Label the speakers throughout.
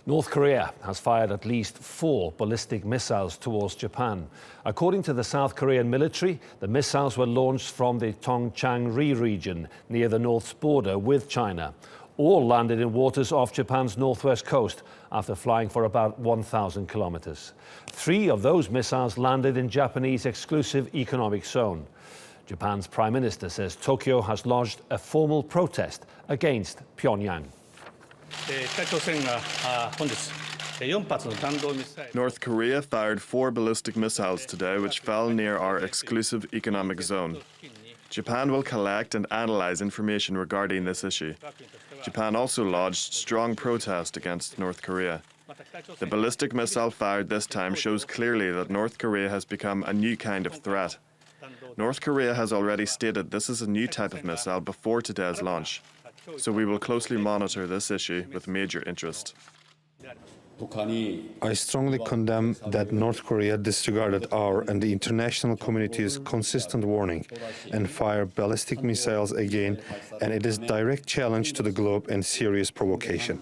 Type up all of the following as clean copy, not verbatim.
Speaker 1: North Korea has fired at least 4 ballistic missiles towards Japan. According to the South Korean military, the missiles were launched from the Tongchang-ri region near the North's border with China. All landed in waters off Japan's northwest coast after flying for about 1,000 kilometers. 3 of those missiles landed in Japanese exclusive economic zone. Japan's Prime Minister says Tokyo has lodged a formal protest against Pyongyang.
Speaker 2: North Korea fired 4 ballistic missiles today which fell near our exclusive economic zone. Japan will collect and analyze information regarding this issue. Japan also lodged strong protest against North Korea. The ballistic missile fired this time shows clearly that North Korea has become a new kind of threat. North Korea has already stated this is a new type of missile before today's launch. So we will closely monitor this issue with major interest.
Speaker 3: I strongly condemn that North Korea disregarded our and the international community's consistent warning and fired ballistic missiles again, and it is direct challenge to the globe and serious provocation.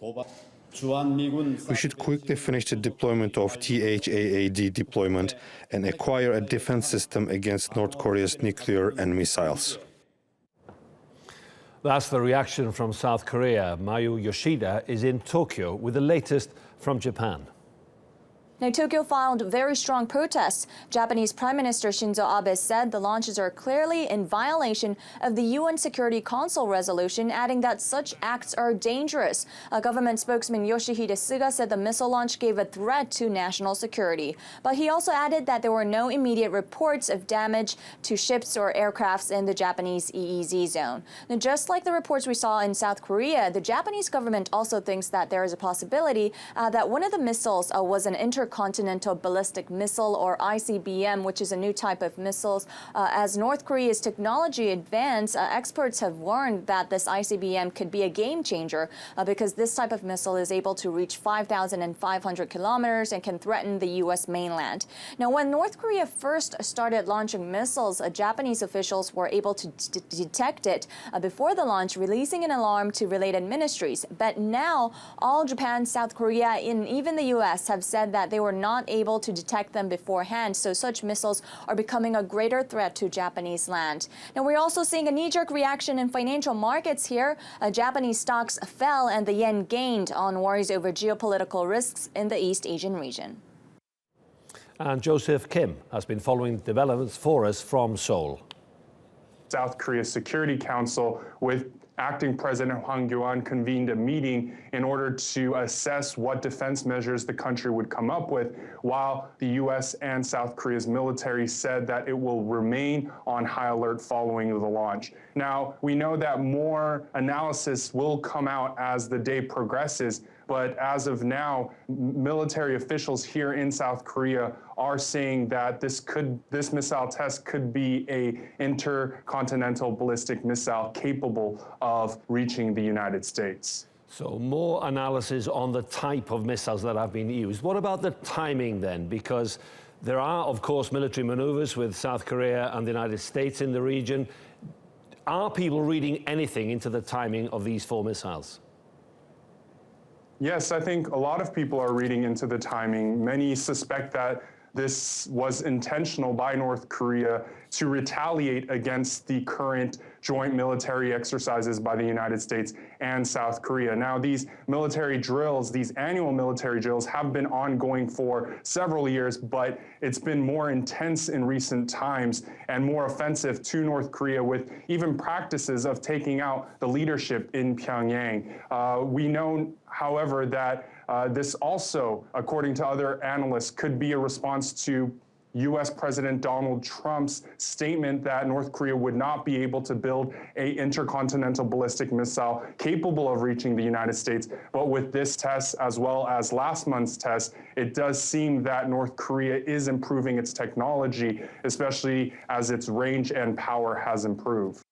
Speaker 3: We should quickly finish the deployment of THAAD deployment and acquire a defense system against North Korea's nuclear and missiles.
Speaker 1: That's the reaction from South Korea. Mayu Yoshida is in Tokyo with the latest from Japan.
Speaker 4: Now, Tokyo filed very strong protests. Japanese Prime Minister Shinzo Abe said the launches are clearly in violation of the UN Security Council resolution, adding that such acts are dangerous. Government spokesman Yoshihide Suga said the missile launch gave a threat to national security. But he also added that there were no immediate reports of damage to ships or aircrafts in the Japanese EEZ zone. Now, just like the reports we saw in South Korea, the Japanese government also thinks that there is a possibility that one of the missiles was an intercontinental ballistic missile, or ICBM, which is a new type of missiles. As North Korea's technology advances, experts have warned that this ICBM could be a game changer because this type of missile is able to reach 5,500 kilometers and can threaten the U.S. mainland. Now, when North Korea first started launching missiles, Japanese officials were able to detect it before the launch, releasing an alarm to related ministries. But now, all Japan, South Korea, and even the U.S. have said that they were not able to detect them beforehand, so such missiles are becoming a greater threat to Japanese land. Now, we're also seeing a knee-jerk reaction in financial markets here. Japanese stocks fell and the yen gained on worries over geopolitical risks in the East Asian region.
Speaker 1: And Joseph Kim has been following developments for us from Seoul.
Speaker 5: South Korea's Security Council with Acting President Hwang Kyo-ahn convened a meeting in order to assess what defense measures the country would come up with, while the U.S. and South Korea's military said that it will remain on high alert following the launch. Now, we know that more analysis will come out as the day progresses, but as of now, military officials here in South Korea are saying that this missile test could be an intercontinental ballistic missile capable of reaching the United States.
Speaker 1: So more analysis on the type of missiles that have been used. What about the timing then? Because there are, of course, military maneuvers with South Korea and the United States in the region. Are people reading anything into the timing of these 4 missiles?
Speaker 5: Yes, I think a lot of people are reading into the timing. Many suspect that this was intentional by North Korea to retaliate against the current joint military exercises by the United States and South Korea. Now, these military drills, these annual military drills, have been ongoing for several years, but it's been more intense in recent times and more offensive to North Korea, with even practices of taking out the leadership in Pyongyang. We know, however, that this also, according to other analysts, could be a response to U.S. President Donald Trump's statement that North Korea would not be able to build an intercontinental ballistic missile capable of reaching the United States. But with this test, as well as last month's test, it does seem that North Korea is improving its technology, especially as its range and power has improved.